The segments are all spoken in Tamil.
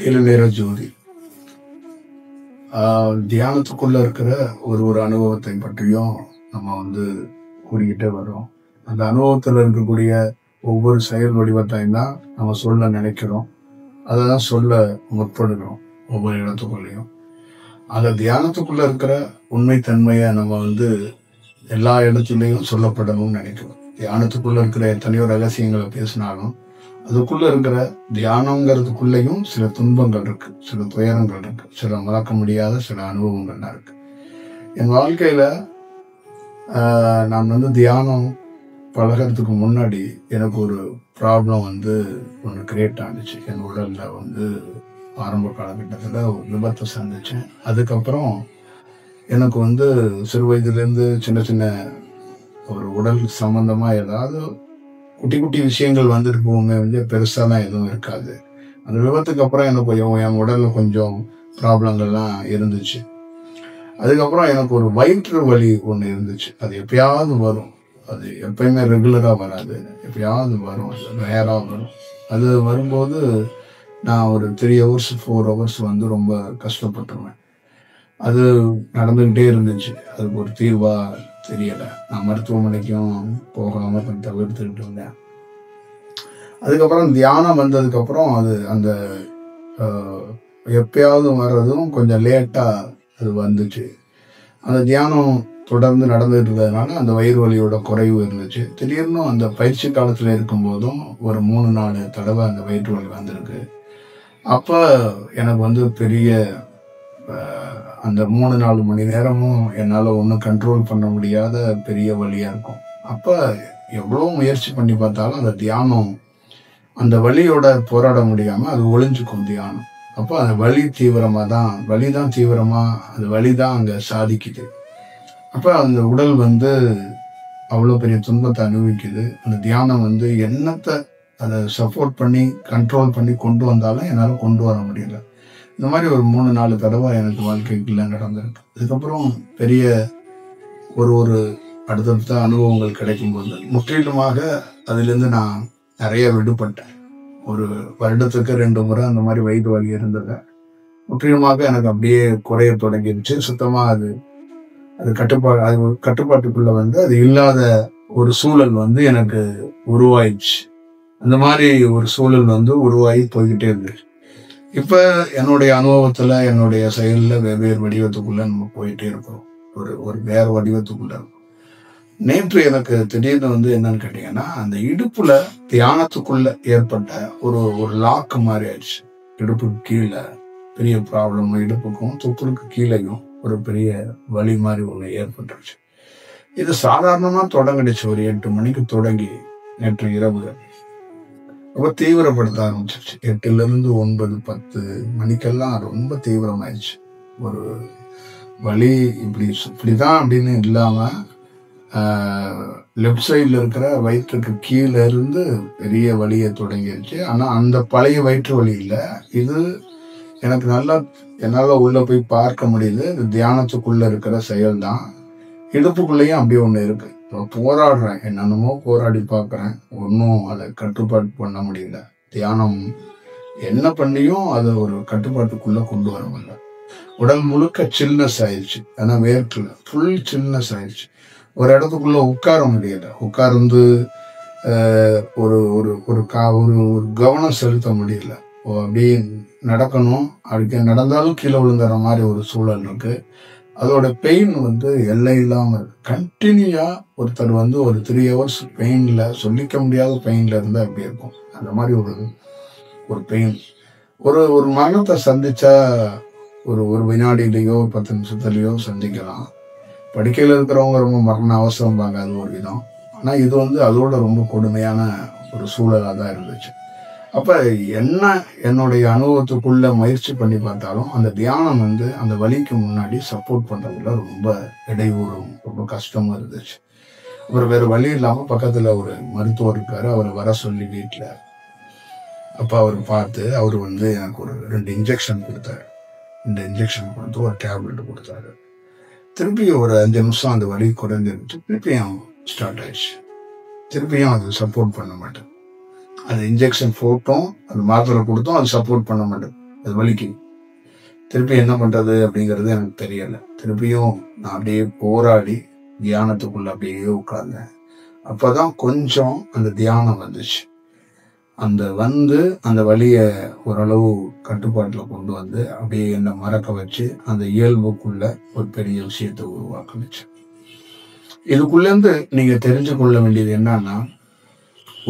இருநேர ஜோதி. தியானத்துக்குள்ள இருக்கிற ஒரு அனுபவத்தை பற்றியும் நம்ம கூறிக்கிட்டே வரோம். அந்த அனுபவத்தில் இருக்கக்கூடிய ஒவ்வொரு செயல் வடிவத்தையும் தான் நம்ம சொல்ல நினைக்கிறோம். அதை தான் சொல்ல முற்படுகிறோம் ஒவ்வொரு இடத்துக்குள்ளேயும். அந்த தியானத்துக்குள்ள இருக்கிற உண்மைத்தன்மையை நம்ம எல்லா இடத்துலையும் சொல்லப்படணும்னு நினைக்கிறோம். தியானத்துக்குள்ள இருக்கிற எத்தனையோ ரகசியங்களை பேசினாலும் அதுக்குள்ள இருக்கிற தியானங்கிறதுக்குள்ளேயும் சில துன்பங்கள் இருக்கு, சில துயரங்கள் இருக்கு, சில மறக்க முடியாத சில அனுபவங்கள்லாம் இருக்கு. என் வாழ்க்கையில நான் தியானம் பழகிறதுக்கு முன்னாடி எனக்கு ஒரு ப்ராப்ளம் ஒன்று கிரியேட் ஆனிச்சு. என் உடல்ல ஆரம்ப காலகட்டத்தில் ஒரு விபத்தை சந்திச்சேன். அதுக்கப்புறம் எனக்கு சிறு வயதுலேருந்து சின்ன சின்ன ஒரு உடல் சம்பந்தமா ஏதாவது குட்டி குட்டி விஷயங்கள் இருக்குமே, பெருசாலாம் எதுவும் இருக்காது. அந்த விபத்துக்கு அப்புறம் எனக்கு என் உடல்ல கொஞ்சம் ப்ராப்ளங்கள்லாம் இருந்துச்சு. அதுக்கப்புறம் எனக்கு ஒரு வயிற்று வலி ஒன்று இருந்துச்சு. அது எப்பயாவது வரும், அது எப்பயுமே ரெகுலரா வராது, எப்பயாவது வரும், அது ரேரா வரும். அது வரும்போது நான் ஒரு 3 hours 4 hours ரொம்ப கஷ்டப்பட்டுருவேன். அது நடந்துகிட்டே இருந்துச்சு. அதுக்கு ஒரு தீர்வா தெரியல. நான் மருத்துவமனைக்கும் போகாம கொஞ்சம் தவிர்த்துக்கிட்டு இருந்தேன். அதுக்கப்புறம் தியானம் வந்ததுக்கப்புறம் அது அந்த எப்பயாவது வர்றதும் கொஞ்சம் லேட்டா அது வந்துச்சு. அந்த தியானம் தொடர்ந்து நடந்துட்டு இருந்ததுனால அந்த வயிறு வலியோட குறைவு இருந்துச்சு. திடீர்னு அந்த பயிற்சி காலத்துல இருக்கும்போதும் ஒரு 3-4 தடவை அந்த வயிற்று வலி வந்திருக்கு. அப்ப எனக்கு பெரிய அந்த 3-4 மணி நேரமும் என்னால் ஒன்றும் கண்ட்ரோல் பண்ண முடியாத பெரிய வலியாக இருக்கும். அப்போ எவ்வளோ முயற்சி பண்ணி பார்த்தாலும் அந்த தியானம் அந்த வலியோட போராட முடியாமல் அது ஒளிஞ்சுக்கும் தியானம். அப்போ அந்த வலி தான் தீவிரமாக அந்த வலி தான் அங்கே சாதிக்குது. அப்போ அந்த உடல் அவ்வளோ பெரிய துன்பத்தை அனுபவிக்குது. அந்த தியானம் என்னத்தை அதை சப்போர்ட் பண்ணி கண்ட்ரோல் பண்ணி கொண்டு வந்தாலும் என்னால் கொண்டு வர முடியல. இந்த மாதிரி ஒரு 3-4 தடவை எனக்கு வாழ்க்கைக்குள்ள நடந்திருக்கு. அதுக்கப்புறம் பெரிய ஒரு அடுத்தடுத்த அனுபவங்கள் கிடைக்கும்போது முற்றிலுமாக அதிலிருந்து நான் நிறைய விடுபட்டேன். ஒரு வருடத்துக்கு 2 முறை அந்த மாதிரி வயிறு வலி இருந்தது. முற்றிலுமாக எனக்கு அப்படியே குறைய தொடங்கிடுச்சு. சுத்தமா அது கட்டுப்பாட்டுக்குள்ள அது இல்லாத ஒரு சூழல் எனக்கு உருவாயிடுச்சு. அந்த மாதிரி ஒரு சூழல் உருவாகி போய்கிட்டே இருந்துச்சு. இப்ப என்னுடைய அனுபவத்துல என்னுடைய செயல்ல வெவ்வேறு வடிவத்துக்குள்ள நம்ம போயிட்டே இருக்கிறோம். ஒரு வேற வடிவத்துக்குள்ள இருக்கும். நேற்று எனக்கு திடீர்னு என்னன்னு கேட்டீங்கன்னா, அந்த இடுப்புல தியானத்துக்குள்ள ஏற்பட்ட ஒரு லாக்கு மாதிரி ஆயிடுச்சு. இடுப்புக்கு கீழே பெரிய ப்ராப்ளம், இடுப்புக்கும் தொப்புளுக்கு கீழேயும் ஒரு பெரிய வலி மாதிரி ஒண்ணு ஏற்பட்டுருச்சு. இது சாதாரணமா தொடங்கிடுச்சு. ஒரு 8 மணிக்கு தொடங்கி நேற்று இரவு ரொம்ப தீவிரப்படுத்த ஆரம்பிச்சிருச்சு. 8லிருந்து 9, 10 மணிக்கெல்லாம் ரொம்ப தீவிரமாயிடுச்சு. ஒரு வலி இப்படிதான் அப்படின்னு இல்லாம லெஃப்ட் சைட்ல இருக்கிற வயிற்றுக்கு கீழே இருந்து பெரிய வலியை தொடங்கிருச்சு. ஆனா அந்த பழைய வயிற்று வலி இல்லை. இது எனக்கு என்னால உள்ள போய் பார்க்க முடியுது. இது தியானத்துக்குள்ள இருக்கிற செயல் தான். இடுப்புக்குள்ளேயும் அப்படியே ஒண்ணு இருக்கு. போராடுறேன், என்னென்னமோ போராடி பார்க்குறேன், ஒன்றும் அதை கட்டுப்பாடு பண்ண முடியல. தியானம் என்ன பண்ணியும் அதை ஒரு கட்டுப்பாட்டுக்குள்ள கொண்டு வர முடியல. உடல் முழுக்க சில்னஸ் ஆயிடுச்சு. ஏன்னா வேர்க்கல ஃபுல் சில்னஸ் ஆயிடுச்சு. ஒரு இடத்துக்குள்ள உட்கார முடியல. உட்கார்ந்து ஒரு ஒரு ஒரு கவனம் செலுத்த முடியல. அப்படியே நடக்கணும், அப்படி நடந்தாலும் கீழே விழுந்துற மாதிரி ஒரு சூழல் இருக்கு. அதோட பெயின் எல்லை இல்லாம இருக்கு. கண்டினியூவா ஒருத்தர் ஒரு 3 hours பெயின்ல, சொல்லிக்க முடியாத பெயின்ல இருந்தா எப்படி இருக்கும், அந்த மாதிரி ஒரு பெயின். ஒரு மரணத்தை சந்திச்சா ஒரு வினாடியிலையோ 10 நிமிஷத்துலயோ சந்திக்கலாம். படுக்கையில இருக்கிறவங்க ரொம்ப மரண அவசரம் பாங்க, அது ஒரு விதம். ஆனா இது அதோட ரொம்ப கொடுமையான ஒரு சூழலா தான் இருந்துச்சு. அப்ப என்னுடைய அனுபவத்துக்குள்ள முயற்சி பண்ணி பார்த்தாலும் அந்த தியானம் அந்த வலிக்கு முன்னாடி சப்போர்ட் பண்றதுல ரொம்ப இடையூறும் ரொம்ப கஷ்டமா இருந்துச்சு. அப்புறம் வேற வழி இல்லாம பக்கத்துல ஒரு மருத்துவர் இருக்காரு, அவரை வர சொல்லி வீட்டுல. அப்ப அவர் பார்த்து அவர் எனக்கு ஒரு 2 இன்ஜெக்ஷன் கொடுத்தாரு. இந்த இன்ஜெக்ஷன் கொடுத்து ஒரு டேப்லெட் கொடுத்தாரு. திருப்பியும் ஒரு 5 நிமிஷம் அந்த வலி குறைஞ்சிருச்சு. திருப்பியும் ஸ்டார்ட் ஆயிடுச்சு. திருப்பியும் அது சப்போர்ட் பண்ண மாட்டேன். அது இன்ஜெக்ஷன் போட்டோம், அது மாத்திரை கொடுத்தோம், அது சப்போர்ட் பண்ண மாட்டேன். அது வலிக்கு. திருப்பி என்ன பண்றது அப்படிங்கிறது எனக்கு தெரியல. திருப்பியும் நான் அப்படியே போராடி தியானத்துக்குள்ள அப்படியே உட்கார்ந்தேன். அப்பதான் கொஞ்சம் அந்த தியானம் வந்துச்சு. அந்த வலிய ஓரளவு கட்டுப்பாட்டுல கொண்டு வந்து அப்படியே என்னை மறக்க வச்சு அந்த இயல்புக்குள்ள ஒரு பெரிய விஷயத்தை உருவாக்குனுச்சு. இதுக்குள்ள இருந்து நீங்க தெரிஞ்சு கொள்ள வேண்டியது என்னன்னா,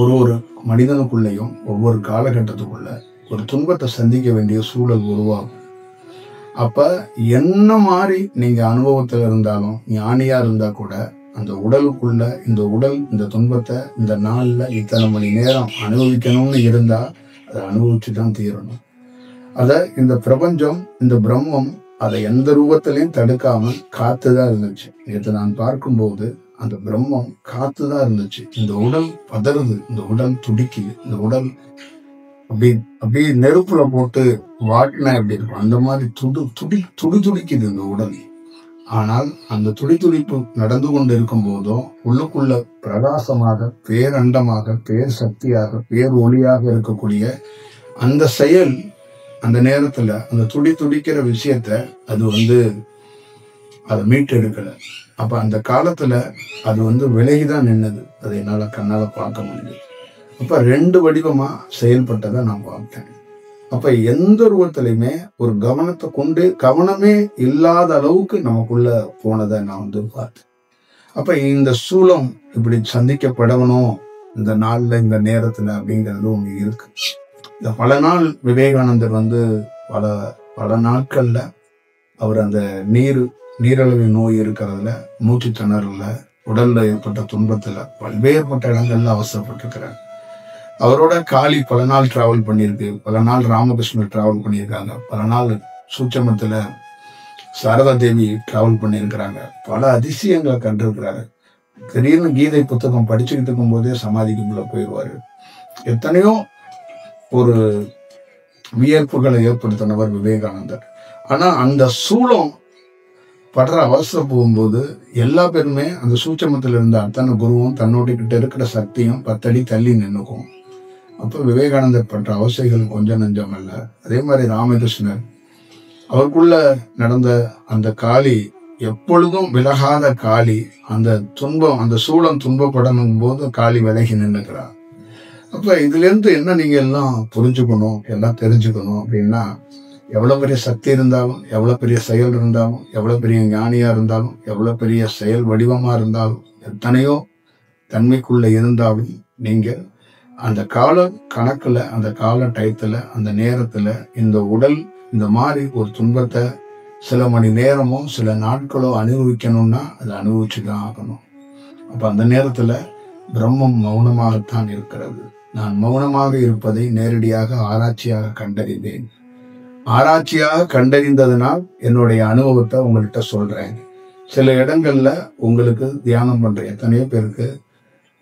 ஒரு மனிதனுக்குள்ளேயும் ஒவ்வொரு காலகட்டத்துக்குள்ள ஒரு துன்பத்தை சந்திக்க வேண்டிய சூழல் உருவாகும். அப்ப என்ன மாதிரி நீங்க அனுபவத்துல இருந்தாலும், ஞானியா இருந்தா கூட அந்த உடலுக்குள்ள இந்த துன்பத்தை இந்த நாள்ல இத்தனை மணி நேரம் அனுபவிக்கணும்னு இருந்தா அதை அனுபவிச்சுதான் தீரணும். இந்த பிரபஞ்சம், இந்த பிரம்மம் அதை எந்த ரூபத்திலையும் தடுக்காம காத்துதான் இருந்துச்சு. நேற்று நான் பார்க்கும்போது அந்த பிரம்மம் காத்துதான் இருந்துச்சு. இந்த உடல் பதறுது, இந்த உடல் துடிக்குது, இந்த உடல் அப்படியே நெருப்புல போட்டு வாட்டினா எப்படி இருக்கும் அந்த மாதிரி துடிக்குது இந்த உடல். ஆனால் அந்த துடிப்பு நடந்து கொண்டு இருக்கும் போதோ உள்ளுக்குள்ள பிரகாசமாக, பேரண்டமாக, பேர் சக்தியாக, பேர் ஒளியாக இருக்கக்கூடிய அந்த செயல் அந்த நேரத்துல அந்த துடிக்கிற விஷயத்த அது அதை மீட்டெடுக்கல. அப்ப அந்த காலத்துல அது விலகிதான் நின்னது. அதை என்னால கண்ணால பார்க்க முடியுது. அப்ப 2 வடிவமா செயல்பட்டதை நான் பார்த்தேன். அப்ப எந்த ரூபத்திலையுமே ஒரு கவனமே இல்லாத அளவுக்கு நமக்குள்ள போனதை நான் பார்த்தேன். அப்ப இந்த சூலம் இப்படி சந்திக்கப்படணும் இந்த நாள்ல, இந்த நேரத்துல அப்படிங்கிறது ஒண்ணு இருக்கு. இந்த பல நாள் விவேகானந்தர் பல நாட்கள்ல அவர் அந்த நீரழிவு நோய் இருக்கிறதுல, மூச்சு திணறல, உடல்ல ஏற்பட்ட துன்பத்துல பல்வேறுபட்ட இடங்கள்ல அவசரப்பட்டிருக்கிறார். அவரோட காளி பல நாள் டிராவல் பண்ணியிருக்கு, பல நாள் ராமகிருஷ்ணர் டிராவல் பண்ணியிருக்காங்க, பல நாள் சூட்சமத்துல சாரதா தேவி டிராவல் பண்ணியிருக்கிறாங்க, பல அதிசயங்களை கண்டிருக்கிறாரு. திடீர்னு கீதை புத்தகம் படிச்சுக்கிட்டு இருக்கும் போதே சமாதிக்குள்ள போயிடுவாரு. எத்தனையோ ஒரு வியர்ப்புகளை ஏற்படுத்தினவர் விவேகானந்தர். ஆனா அந்த சூழம் படுற அவசரம் போகும்போது எல்லா பேருமே அந்த சூட்சமத்தில் இருந்த அத்தனை குருவும் தன்னோட இருக்கிற சக்தியும் 10 அடி தள்ளி நின்னுக்கும். அப்ப விவேகானந்தர் பண்ற அவசைகள் கொஞ்சம் நஞ்சம் அல்ல. அதே மாதிரி ராமகிருஷ்ணர் அவருக்குள்ள நடந்த அந்த காளி, எப்பொழுதும் விலகாத காளி, அந்த சூழம் துன்பப்படணும் போது காளி விலகி நின்னுக்கிறார். அப்ப இதுல இருந்து என்ன நீங்க எல்லாம் புரிஞ்சுக்கணும், எல்லாம் தெரிஞ்சுக்கணும் அப்படின்னா, எவ்வளவு பெரிய சக்தி இருந்தாலும், எவ்வளவு பெரிய செயல் இருந்தாலும், எவ்வளவு பெரிய ஞானியா இருந்தாலும், எவ்வளவு பெரிய செயல் வடிவமா இருந்தாலும், எத்தனையோ தன்மைக்குள்ள இருந்தாலும், நீங்க அந்த கால கணக்குல, அந்த கால டயத்துல, அந்த நேரத்துல இந்த உடல் இந்த மாதிரி ஒரு துன்பத்தை சில மணி நேரமோ சில நாட்களோ அனுபவிக்கணும்னா அதை அனுபவிச்சுதான் ஆகணும். அப்ப அந்த நேரத்துல பிரம்மம் மௌனமாகத்தான் இருக்கிறது. நான் மௌனமாக இருப்பதை நேரடியாக ஆராய்ச்சியாக கண்டறிந்தேன். ஆராய்ச்சியாக கண்டறிந்ததுனால் என்னுடைய அனுபவத்தை உங்கள்கிட்ட சொல்றேன். சில இடங்கள்ல உங்களுக்கு தியானம் பண்ற எத்தனையோ பேருக்கு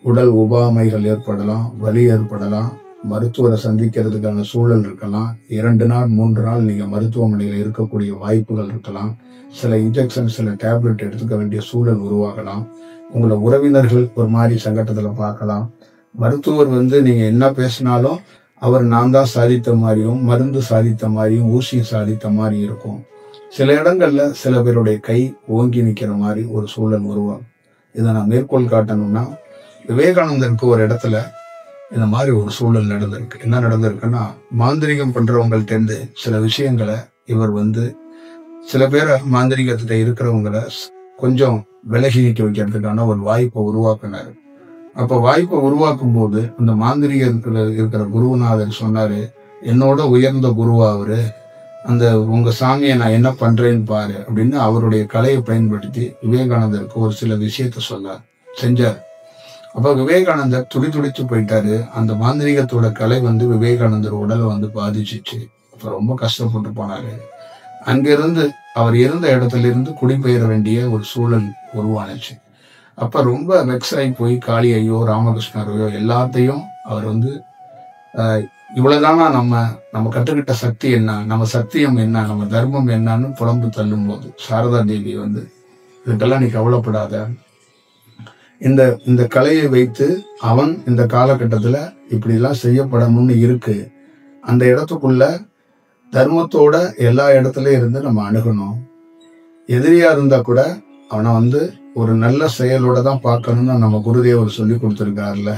உடல் உபாமைகள் ஏற்படலாம், வலி ஏற்படலாம், மருத்துவரை சந்திக்கிறதுக்கான சூழல் இருக்கலாம், 2 நாள் 3 நாள் நீங்க மருத்துவமனையில் இருக்கக்கூடிய வாய்ப்புகள் இருக்கலாம், சில இன்ஜெக்ஷன் சில டேப்லெட் எடுத்துக்க வேண்டிய சூழல் உருவாகலாம், உங்களை உறவினர்கள் ஒரு மாதிரி சங்கடத்துல பார்க்கலாம், மருத்துவர் நீங்க என்ன பேசினாலும் அவர் நான் தான் சாதித்த மாதிரியும், மருந்து சாதித்த மாதிரியும், ஊசி சாதித்த மாதிரி இருக்கும். சில இடங்கள்ல சில பேருடைய கை ஓங்கி நிக்கிற மாதிரி ஒரு சூழல் உருவாகும். இதை நான் மேற்கோள் காட்டணும்னா, விவேகானந்தருக்கு ஒரு இடத்துல இந்த மாதிரி ஒரு சூழல் நடந்திருக்கு. என்ன நடந்திருக்குன்னா, மாந்திரிகம் பண்றவங்கள்ட்ட இருந்து சில விஷயங்களை இவர் சில பேரை மாந்திரிகத்திட்ட இருக்கிறவங்களை கொஞ்சம் விலகி நிக்க வைக்கிறதுக்கான ஒரு வாய்ப்பை உருவாக்குனாரு. அப்ப வாய்ப்பை உருவாக்கும் போது அந்த மாந்திரிகத்துல இருக்கிற குருநாதர் சொன்னாரு, என்னோட உயர்ந்த குருவா அவரு, உங்க சாமியை நான் என்ன பண்றேன்னு பாரு அப்படின்னு அவருடைய கலையை பயன்படுத்தி விவேகானந்தருக்கு ஒரு சில விஷயத்த செஞ்சார். அப்ப விவேகானந்தர் துடிச்சு போயிட்டாரு. அந்த மாந்திரிகத்தோட கலை விவேகானந்தர் உடலை பாதிச்சிச்சு. அப்ப ரொம்ப கஷ்டப்பட்டு போனாரு. அங்கிருந்து அவர் இருந்த இடத்துல இருந்து குடிபெயர வேண்டிய ஒரு சூழல் உருவானுச்சு. அப்ப ரொம்ப வெக்ஸ் ஆகி போய் காளியையோ ராமகிருஷ்ணரையோ எல்லாத்தையும் அவர் இவ்வளவுதானா நம்ம கற்றுக்கிட்ட சக்தி என்ன, நம்ம சத்தியம் என்ன, நம்ம தர்மம் என்னன்னு புலம்பு தள்ளும் போது சாரதா தேவி இதுக்கெல்லாம் நீ கவலைப்படாத, இந்த கலையை வைத்து அவன் இந்த காலகட்டத்துல இப்படி எல்லாம் செய்யப்படணும்னு இருக்கு, அந்த இடத்துக்குள்ள தர்மத்தோட எல்லா இடத்துலயும் இருந்து நம்ம அணுகணும். எதிரியா இருந்தா கூட அவனை ஒரு நல்ல செயலோட தான் பார்க்கணும்னு நம்ம குருதேவர் சொல்லி கொடுத்துருக்காருல.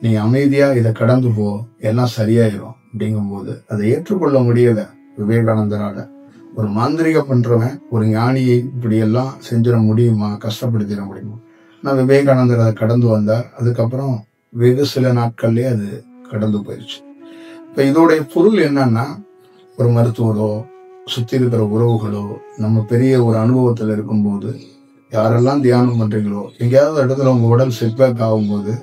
நீ அமைதியா இதை கடந்து போ, எல்லாம் சரியாயிரும் அப்படிங்கும்போது அதை ஏற்றுக்கொள்ள முடியல விவேகானந்தரால. ஒரு மாந்திரிகம் பண்றவன் ஒரு ஞானியை இப்படி எல்லாம் செஞ்சிட முடியுமா, கஷ்டப்படுத்திட முடியுமா? நான் விவேகானந்தர் அதை கடந்து வந்தார். அதுக்கப்புறம் வெகு சில நாட்கள்லயே அது கடந்து போயிடுச்சு. இப்ப இதோடைய பொருள் என்னன்னா, ஒரு மருத்துவரோ சுத்தி இருக்கிற உறவுகளோ நம்ம பெரிய ஒரு அனுபவத்துல இருக்கும்போது, யாரெல்லாம் தியானம் பண்றீங்களோ எங்கேயாவது இடத்துல உங்க உடல் செட்பேக் ஆகும்போது,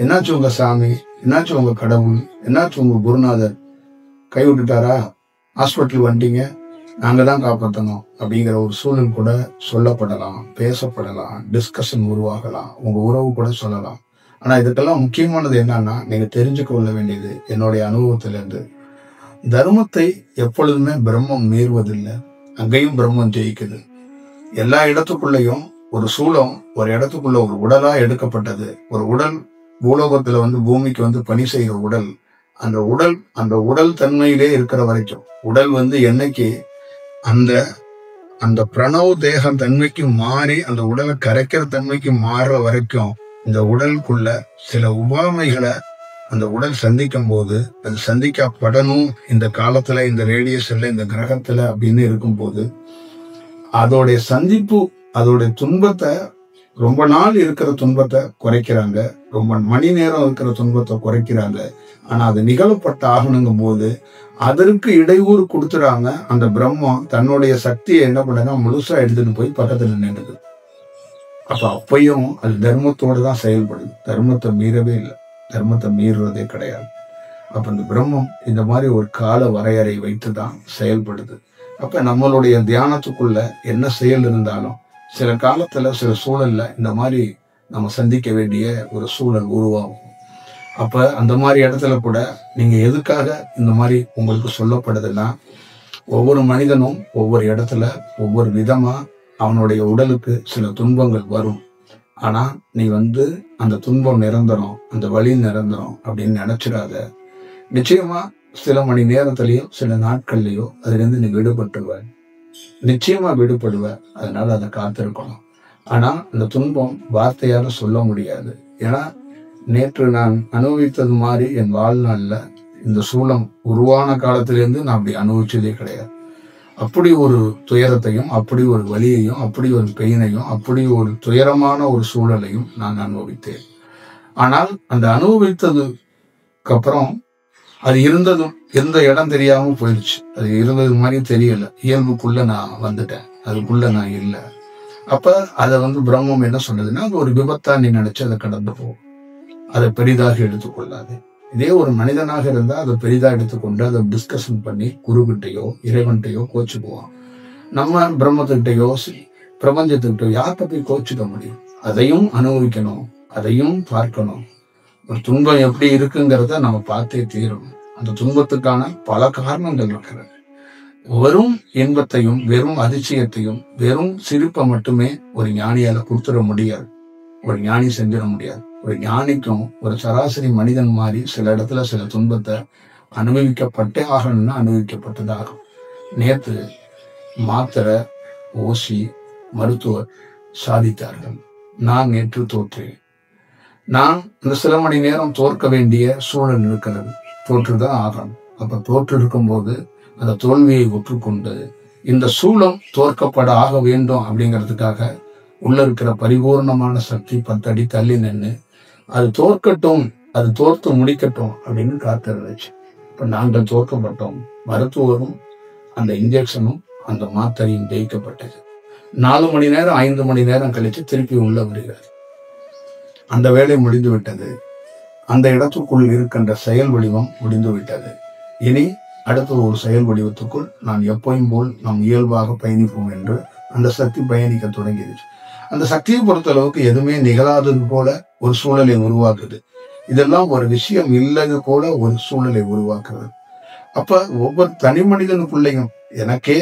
என்னாச்சும் உங்க சாமி, என்னாச்சும் உங்க கடவுள், என்னாச்சும் உங்க குருநாதர் கைவிட்டுட்டாரா, ஹாஸ்பிட்டல் வந்துட்டீங்க, நாங்க தான் காப்பாற்றணும் அப்படிங்கிற ஒரு சூழல் கூட சொல்லப்படலாம், பேசப்படலாம், டிஸ்கஷன் உருவாகலாம், உங்க உறவு கூட சொல்லலாம். ஆனா இதுக்கெல்லாம் முக்கியமானது என்னன்னா, நீங்க தெரிஞ்சு கொள்ள வேண்டியது என்னுடைய அனுபவத்திலிருந்து, தர்மத்தை எப்பொழுதுமே பிரம்மம் மீறுவதில்லை, அங்கேயும் பிரம்மம் ஜெயிக்குது. எல்லா இடத்துக்குள்ளேயும் ஒரு சூலம் ஒரு இடத்துக்குள்ள ஒரு உடலா எடுக்கப்பட்டது. ஒரு உடல் பூலோகத்துல பூமிக்கு பணி செய்கிற உடல், அந்த உடல் தன்மையிலே இருக்கிற வரைக்கும், உடல் என்னைக்கு அந்த அந்த பிரணவ தேகம் தன்மைக்கு மாறி அந்த உடலை கரைக்கிற தன்மைக்கு மாறுற வரைக்கும் இந்த உடலுக்குள்ள சில உபாமைகளை அந்த உடல் சந்திக்கும் போது, அது சந்திக்கப்படணும் இந்த காலத்துல, இந்த ரேடியேஷன்ல, இந்த கிரகத்துல அப்படின்னு இருக்கும்போது, அதோடைய சந்திப்பு, அதோடைய துன்பத்தை, ரொம்ப நாள் இருக்கிற துன்பத்தை குறைக்கிறாங்க, ரொம்ப மணி நேரம் இருக்கிற துன்பத்தை குறைக்கிறாங்க. ஆனா அது நிகழப்பட்ட ஆகணுங்கும் போது அதற்கு இடையூறு கொடுத்துறாங்க. அந்த பிரம்மம் தன்னுடைய சக்தியை என்ன பண்ணுங்க, முழுசா எடுத்துட்டு போய் பக்கத்துல நின்றுது. அப்பையும் அது தர்மத்தோடு தான் செயல்படுது, தர்மத்தை மீறவே இல்லை, தர்மத்தை மீறுறதே கிடையாது. அப்ப இந்த பிரம்மம் இந்த மாதிரி ஒரு கால வரையறை வைத்து தான் செயல்படுது. அப்ப நம்மளுடைய தியானத்துக்குள்ள என்ன செயல் இருந்தாலும் சில காலத்துல சில சூழல்ல இந்த மாதிரி நம்ம சந்திக்க வேண்டிய ஒரு சூழல் உருவாகும். அப்ப அந்த மாதிரி இடத்துல கூட நீங்க எதுக்காக இந்த மாதிரி உங்களுக்கு சொல்லப்படுதுன்னா, ஒவ்வொரு மனிதனும் ஒவ்வொரு இடத்துல ஒவ்வொரு விதமா அவனுடைய உடலுக்கு சில துன்பங்கள் வரும். ஆனா நீ அந்த துன்பம் நிரந்தரம், அந்த வலி நிரந்தரம் அப்படின்னு நினைச்சிடாத. நிச்சயமா சில மணி நேரத்திலயோ சில நாட்கள்லயோ அதுல இருந்து நீ விடுபட்டுருவ, நிச்சயமா விடுபடுவ. அதனால அதை காத்திருக்கணும். ஆனா அந்த துன்பம் வார்த்தையால சொல்ல முடியாது. ஏன்னா நேற்று நான் அனுபவித்தது மாதிரி என் வாழ்நாள்ல இந்த சூலம் உருவான காலத்திலிருந்து நான் அப்படி அனுபவிச்சதே கிடையாது. அப்படி ஒரு துயரத்தையும், அப்படி ஒரு வலியையும், அப்படி ஒரு பெயினையும், அப்படி ஒரு துயரமான ஒரு சூழலையும் நான் அனுபவித்தேன். ஆனால் அந்த அனுபவித்ததுக்கு அப்புறம் அது இருந்ததும் எந்த இடம் தெரியாம போயிடுச்சு. அது இருந்தது மாதிரி தெரியல, இயல்புக்குள்ள நான் வந்துட்டேன், அதுக்குள்ள நான் இல்லை. அப்ப அதை பிரம்மம் என்ன சொன்னதுன்னா, அது ஒரு விபத்தா நீ நினைச்சு அதை கடந்து போ, அதை பெரிதாக எடுத்துக்கொள்ளாது. இதே ஒரு மனிதனாக இருந்தா அதை பெரிதா எடுத்துக்கொண்டு அதை டிஸ்கஷன் பண்ணி குருகிட்டையோ இறைவன்கிட்டையோ கோச்சுக்குவோம். நம்ம பிரம்மத்துக்கிட்டையோ பிரபஞ்சத்துக்கிட்டோ யார்கிட்ட போய் கோச்சுக்க முடியும்? அதையும் அனுபவிக்கணும், அதையும் பார்க்கணும். ஒரு துன்பம் எப்படி இருக்குங்கிறத நம்ம பார்த்தே தீரணும். அந்த துன்பத்துக்கான பல காரணங்கள் இருக்கிறது. வெறும் இன்பத்தையும் வெறும் அதிசயத்தையும் வெறும் சிரிப்பை மட்டுமே ஒரு ஞானியால கொடுத்துட முடியாது, ஒரு ஞானி செஞ்சிட முடியாது. ஒரு ஞானிக்கும் ஒரு சராசரி மனிதன் மாதிரி சில இடத்துல சில துன்பத்தை அனுபவிக்கப்பட்டே ஆகணும்னா அனுபவிக்கப்பட்டதாகும். நேற்று மாத்திரை, ஊசி, மருத்துவர் சாதித்தார்கள், நான் நேற்று தோற்றேன். நான் இந்த சில மணி நேரம் தோற்க வேண்டிய சூழல் இருக்கிறது, தோற்றுதான் ஆகணும். அப்ப தோற்று இருக்கும்போது அந்த தோல்வியை ஒற்றுக்கொண்டு இந்த சூழம் தோற்கப்பட ஆக வேண்டும் அப்படிங்கிறதுக்காக உள்ள இருக்கிற பரிபூர்ணமான சக்தி 10 அடி தள்ளி நின்று அது தோற்கட்டும், அது தோற்று முடிக்கட்டும் அப்படின்னு காத்திருந்துச்சு. இப்ப நாங்கள் தோற்கப்பட்டோம். மருத்துவரும் அந்த இன்ஜெக்ஷனும் அந்த மாத்திரையும் ஜெயிக்கப்பட்டது. 4 மணி நேரம் 5 மணி நேரம் கழிச்சு திருப்பி உள்ள வருகிறது. அந்த வேலை முடிந்து விட்டது. அந்த இடத்துக்குள் இருக்கின்ற செயல் வடிவம் முடிந்து விட்டது. இனி அடுத்த ஒரு செயல் வடிவத்துக்குள் நான் எப்போயும் போல் நாம் இயல்பாக பயணிப்போம் என்று அந்த சக்தி பயணிக்க தொடங்கிடுச்சு. அந்த சக்தியை பொறுத்த அளவுக்கு எதுவுமே நிகழாதது போல ஒரு சூழலை உருவாக்குது. இதெல்லாம் ஒரு விஷயம் இல்லது போல ஒரு சூழலை உருவாக்குறது. அப்ப ஒவ்வொரு தனி மனிதனுக்குள்ளேயும் எனக்கே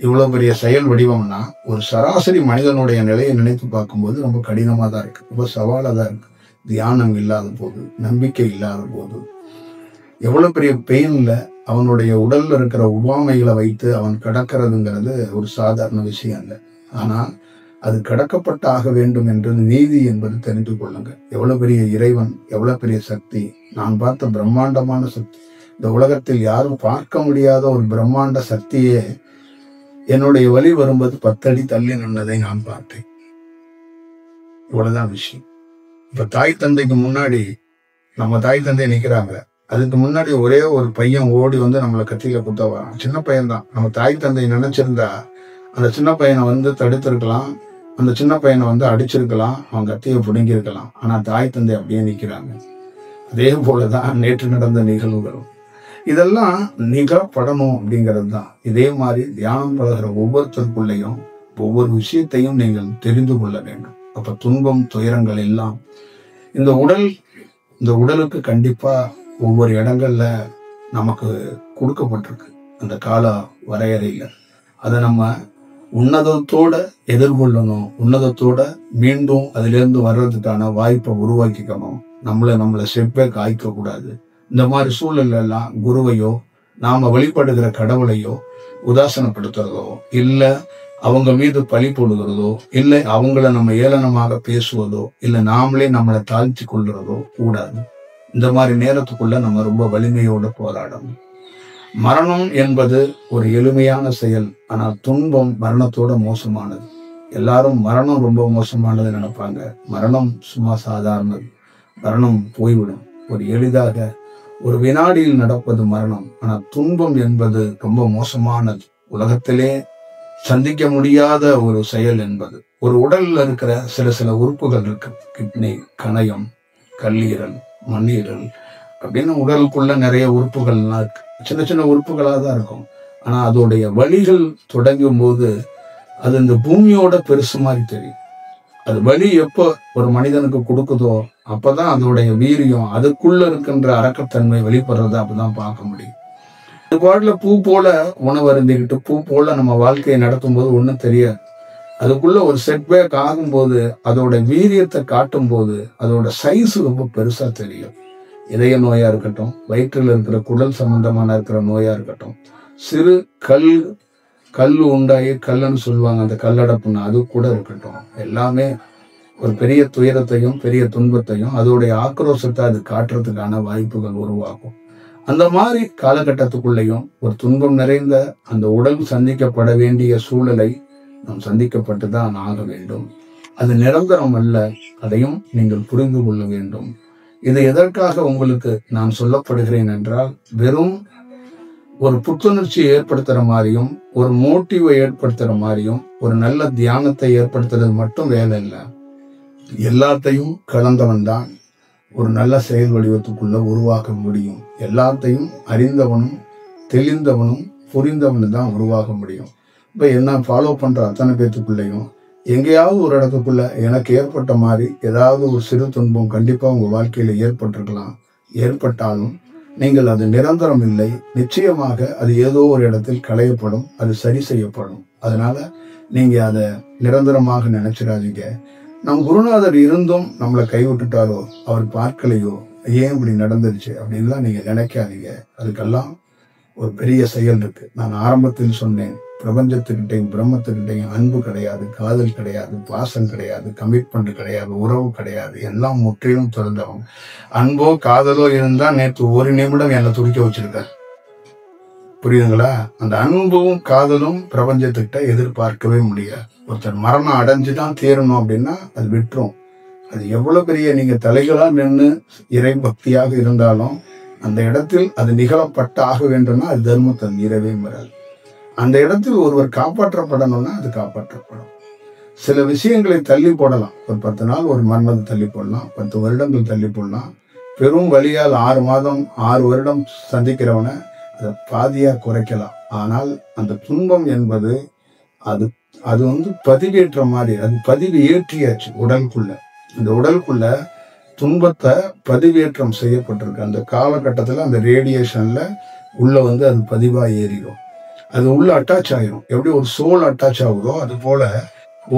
இவ்வளவு பெரிய செயல் வடிவம்னா ஒரு சராசரி மனிதனுடைய நிலையை நினைத்து பார்க்கும்போது ரொம்ப கடினமா தான் இருக்கு, ரொம்ப சவாலா தான் இருக்கு. தியானம் இல்லாத போது, நம்பிக்கை இல்லாத போது, எவ்வளவு பெரிய பெயின்ல அவனுடைய உடல்ல இருக்கிற உபாமைகளை வைத்து அவன் கடக்கிறதுங்கிறது ஒரு சாதாரண விஷயம் இல்லை. ஆனால் அது கடக்கப்பட்டு ஆக வேண்டும் என்று நீதி என்பது தெரிந்து கொள்ளுங்க. எவ்வளவு பெரிய இறைவன், எவ்வளவு பெரிய சக்தி! நான் பார்த்த பிரம்மாண்டமான சக்தி, இந்த உலகத்தில் யாரும் பார்க்க முடியாத ஒரு பிரம்மாண்ட சக்தியே என்னுடைய வழி வரும்போது 10 அடி தள்ளி நின்றதை நான் பார்த்தேன். இவ்வளவுதான் விஷயம். இப்ப தாய் தந்தைக்கு முன்னாடி நம்ம தாய் தந்தை நிக்கிறாங்க. அதுக்கு முன்னாடி ஒரே ஒரு பையன் ஓடி வந்து நம்மளை கத்தியில குத்த வரான். சின்ன பையன் தான். நம்ம தாய் தந்தை நினைச்சிருந்தா அந்த சின்ன பையனை வந்து தடுத்திருக்கலாம், அந்த சின்ன பையனை வந்து அடிச்சிருக்கலாம், அவன் கத்தியை பிடுங்கியிருக்கலாம். ஆனா தாய் தந்தை அப்படியே நிக்கிறாங்க. அதே போலதான் நேற்று நடந்த நிகழ்வுகளும். இதெல்லாம் நிகழப்படணும் அப்படிங்கிறது தான். இதே மாதிரி தியானம் பழகிற ஒவ்வொருத்தருக்குள்ளேயும் ஒவ்வொரு விஷயத்தையும் நீங்கள் தெரிந்து கொள்ள வேண்டும். அப்ப துன்பம், துயரங்கள் எல்லாம் இந்த உடலுக்கு கண்டிப்பா ஒவ்வொரு இடங்கள்ல நமக்கு கொடுக்கப்பட்டிருக்கு அந்த கால வரையறையில. அதை நம்ம உன்னதத்தோட எதிர்கொள்ளணும். உன்னதத்தோட மீண்டும் அதிலிருந்து வர்றதுக்கான வாய்ப்பை உருவாக்கிக்கணும். நம்மளை செப்பேக்கு ஆய்க்க கூடாது. இந்த மாதிரி சூழல்ல எல்லாம் குருவையோ நாம வழிபடுகிற கடவுளையோ உதாசனப்படுத்துறதோ, இல்ல அவங்க மீது பழி போடுகிறதோ, இல்லை அவங்கள நம்ம ஏளனமாக பேசுவதோ, இல்லை நாமளே நம்மளை தாழ்த்தி கொள்கிறதோ கூடாது. இந்த மாதிரி நேரத்துக்குள்ள நம்ம ரொம்ப வலிமையோட போராடணும். மரணம் என்பது ஒரு எளிமையான செயல். ஆனால் துன்பம் மரணத்தோட மோசமானது. எல்லாரும் மரணம் ரொம்ப மோசமானது நினைப்பாங்க. மரணம் சும்மா சாதாரணது. மரணம் போய்விடும். ஒரு எளிதாக ஒரு வினாடியில் நடப்பது மரணம். ஆனால் துன்பம் என்பது ரொம்ப மோசமானது. உலகத்திலே சந்திக்க முடியாத ஒரு செயல் என்பது. ஒரு உடல்ல இருக்கிற சில உறுப்புகள் இருக்கு. கிட்னி, கணையம், கல்லீரல், மண்ணீரல் அப்படின்னு உடலுக்குள்ள நிறைய உறுப்புகள்லாம் இருக்கு. சின்ன சின்ன உறுப்புகளாக தான் இருக்கும். ஆனா அதோடைய வலிகள் தொடங்கும் போது அது இந்த பூமியோட பெருசு மாதிரி தெரியும். அது வலி எப்போ ஒரு மனிதனுக்கு கொடுக்குதோ அப்பதான் அதோடைய வீரியம், அதுக்குள்ள இருக்கின்ற அரக்கத்தன்மை வெளிப்படுறத அப்பதான் பார்க்க முடியும். இது பாட்டுல பூ போல உணவு அருந்திக்கிட்டு பூ போல நம்ம வாழ்க்கையை நடத்தும் போது ஒன்றும் தெரியாது. அதுக்குள்ள ஒரு செட்பேக் ஆகும்போது, அதோட வீரியத்தை காட்டும் போது அதோட சைஸ் ரொம்ப பெருசா தெரியும். இதய நோயா இருக்கட்டும், வயிற்றில் இருக்கிற குடல் சம்பந்தமான இருக்கிற நோயா இருக்கட்டும், சிறு கல் உண்டாகி கல்லுன்னு சொல்லுவாங்க, அந்த கல்லடப்புன்னு அது கூட இருக்கட்டும், எல்லாமே ஒரு பெரிய துயரத்தையும் பெரிய துன்பத்தையும் அதோடைய ஆக்ரோஷத்தை அது காட்டுறதுக்கான வாய்ப்புகள் உருவாகும். அந்த மாதிரி காலகட்டத்துக்குள்ளேயும் ஒரு துன்பம் நிறைந்த அந்த உடல் சந்திக்கப்பட வேண்டிய சூழலை நாம் சந்திக்கப்பட்டு தான் ஆக வேண்டும். அது நிரந்தரம் அல்ல. அதையும் நீங்கள் புரிந்து கொள்ள வேண்டும். இது எதற்காக உங்களுக்கு நான் சொல்லப்படுகிறேன் என்றால், வெறும் ஒரு புத்துணர்ச்சியை ஏற்படுத்துற மாதிரியும் ஒரு மோட்டிவை ஏற்படுத்துற மாதிரியும் ஒரு நல்ல தியானத்தை ஏற்படுத்துறது மட்டும் வேலை இல்லை. எல்லாத்தையும் கலந்தவன் தான் ஒரு நல்ல செயல் வடிவத்துக்குள்ள உருவாக்க முடியும். எல்லாத்தையும் அறிந்தவனும் தெளிந்தவனும் புரிந்தவனு தான் உருவாக்க முடியும். இப்ப என்ன ஃபாலோ பண்ற அத்தனை பேத்துக்குள்ளேயும் எங்கேயாவது ஒரு இடத்துக்குள்ள எனக்கு ஏற்பட்ட மாதிரி ஏதாவது ஒரு சிறு துன்பம் கண்டிப்பா உங்க வாழ்க்கையில ஏற்பட்டிருக்கலாம். ஏற்பட்டாலும் நீங்கள் அது நிரந்தரம் இல்லை. நிச்சயமாக அது ஏதோ ஒரு இடத்தில் களையப்படும், அது சரி செய்யப்படும். அதனால நீங்க அதை நிரந்தரமாக நினைச்சிடாதீங்க. நம் குருநாதர் இருந்தும் நம்மளை கைவிட்டுட்டாரோ, அவர் பார்க்கலையோ, ஏன் இப்படி நடந்துருச்சு அப்படின்லாம் நீங்க நினைக்காதீங்க. அதுக்கெல்லாம் ஒரு பெரிய செயல் இருக்கு. நான் ஆரம்பத்தில் சொன்னேன், பிரபஞ்சத்துக்கிட்டையும் பிரம்மத்துக்கிட்டையும் அன்பு கிடையாது, காதல் கிடையாது, பாசம் கிடையாது, கமிட்மெண்ட் கிடையாது, உறவு கிடையாது. எல்லாம் முற்றிலும் திறந்தவங்க. அன்போ காதலோ இருந்தா நேற்று ஒரு நிமிடம் என்னை துடிக்க வச்சிருக்காரு. புரியுதுங்களா? அந்த அன்பும் காதலும் பிரபஞ்சத்துக்கிட்ட எதிர்பார்க்கவே முடியாது. ஒருத்தர் மரணம் அடைஞ்சுதான் தீரணும் அப்படின்னா அது விட்டுரும். அது எவ்வளவு பெரிய நீங்க தலைகளா நின்று இறை பக்தியாக இருந்தாலும் அந்த இடத்தில் அது நிகழப்பட்டு ஆக வேண்டும்னா அது தர்மத்தை மீறவே மீறாது. அந்த இடத்தில் ஒருவர் காப்பாற்றப்படணும்னா அது காப்பாற்றப்படும். சில விஷயங்களை தள்ளி போடலாம். ஒரு 10 நாள் ஒரு மரணத்தை தள்ளி போடலாம், 10 வருடங்கள் தள்ளி போடலாம். பெரும் வழியால் 6 மாதம் 6 வருடம் சந்திக்கிறவனை அதை பாதியா குறைக்கலாம். ஆனால் அந்த துன்பம் என்பது அது பதிவேற்ற மாதிரி, அது பதிவு ஏற்றியாச்சு உடலுக்குள்ள. இந்த உடலுக்குள்ள துன்பத்தை பதிவேற்றம் செய்யப்பட்டிருக்கு. அந்த காலகட்டத்தில் அந்த ரேடியேஷன்ல உள்ள அது பதிவா ஏறிடும். அது உள்ள அட்டாச் ஆயிரும். எப்படி ஒரு சோல் அட்டாச் ஆகுதோ அது போல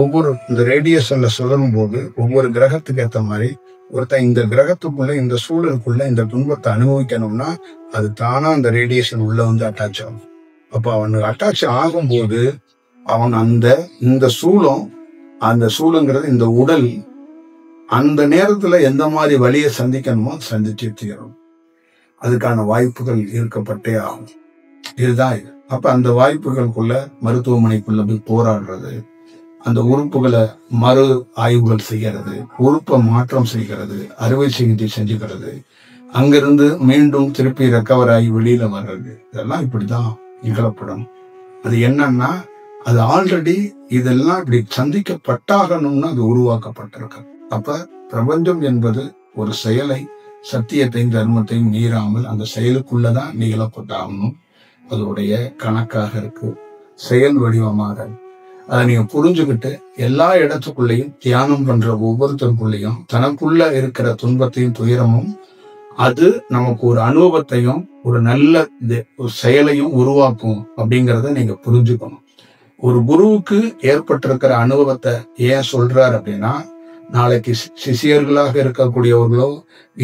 ஒவ்வொரு இந்த ரேடியேஷன்ல சுழலும் போது ஒவ்வொரு கிரகத்துக்கு ஏற்ற மாதிரி ஒருத்தன் இந்த கிரகத்துக்குள்ள, இந்த சூழலுக்குள்ள இந்த துன்பத்தை அனுபவிக்கணும்னா அது தானா அந்த ரேடியேஷன் உள்ள வந்து அட்டாச் ஆகும். அப்ப அவனுக்கு அட்டாச் ஆகும்போது அவன் இந்த சூழம், அந்த சூழங்கிறது இந்த உடல் அந்த நேரத்துல எந்த மாதிரி வழியை சந்திக்கணுமோ சந்திச்சு தீரும். அதுக்கான வாய்ப்புகள் இருக்கப்பட்டே ஆகும். இதுதான் இது. அப்ப அந்த வாய்ப்புகளுக்குள்ள மருத்துவமனைக்குள்ள போய் போராடுறது, அந்த உறுப்புகளை மறு ஆய்வுகள் செய்கிறது, உறுப்பை மாற்றம் செய்கிறது, அறுவை சிகிச்சை செஞ்சுக்கிறது, அங்கிருந்து மீண்டும் திருப்பி ரெக்கவர் ஆகி வெளியில வர்றது, இதெல்லாம் இப்படிதான் நிகழப்படும். அது என்னன்னா அது ஆல்ரெடி இதெல்லாம் இப்படி சந்திக்கப்பட்டாகணும்னு அது உருவாக்கப்பட்டிருக்கு. அப்ப பிரபஞ்சம் என்பது ஒரு செயலை சத்தியத்தையும் தர்மத்தையும் மீறாமல் அந்த செயலுக்குள்ளதான் நிகழப்பட்டாகணும். அதோடைய கணக்காக இருக்கு, செயல் வடிவமாக. அதை நீங்க புரிஞ்சுக்கிட்டு எல்லா இடத்துக்குள்ளேயும் தியானம் பண்ற ஒவ்வொருத்தருக்குள்ளேயும் தனக்குள்ள இருக்கிற துன்பத்தையும் துயரமும் அது நமக்கு ஒரு அனுபவத்தையும் ஒரு நல்ல ஒரு செயலையும் உருவாக்கும் அப்படிங்கிறத நீங்க புரிஞ்சுக்கணும். ஒரு குருவுக்கு ஏற்பட்டிருக்கிற அனுபவத்தை ஏன் சொல்றாரு அப்படின்னா, நாளைக்கு சிஷியர்களாக இருக்கக்கூடியவர்களோ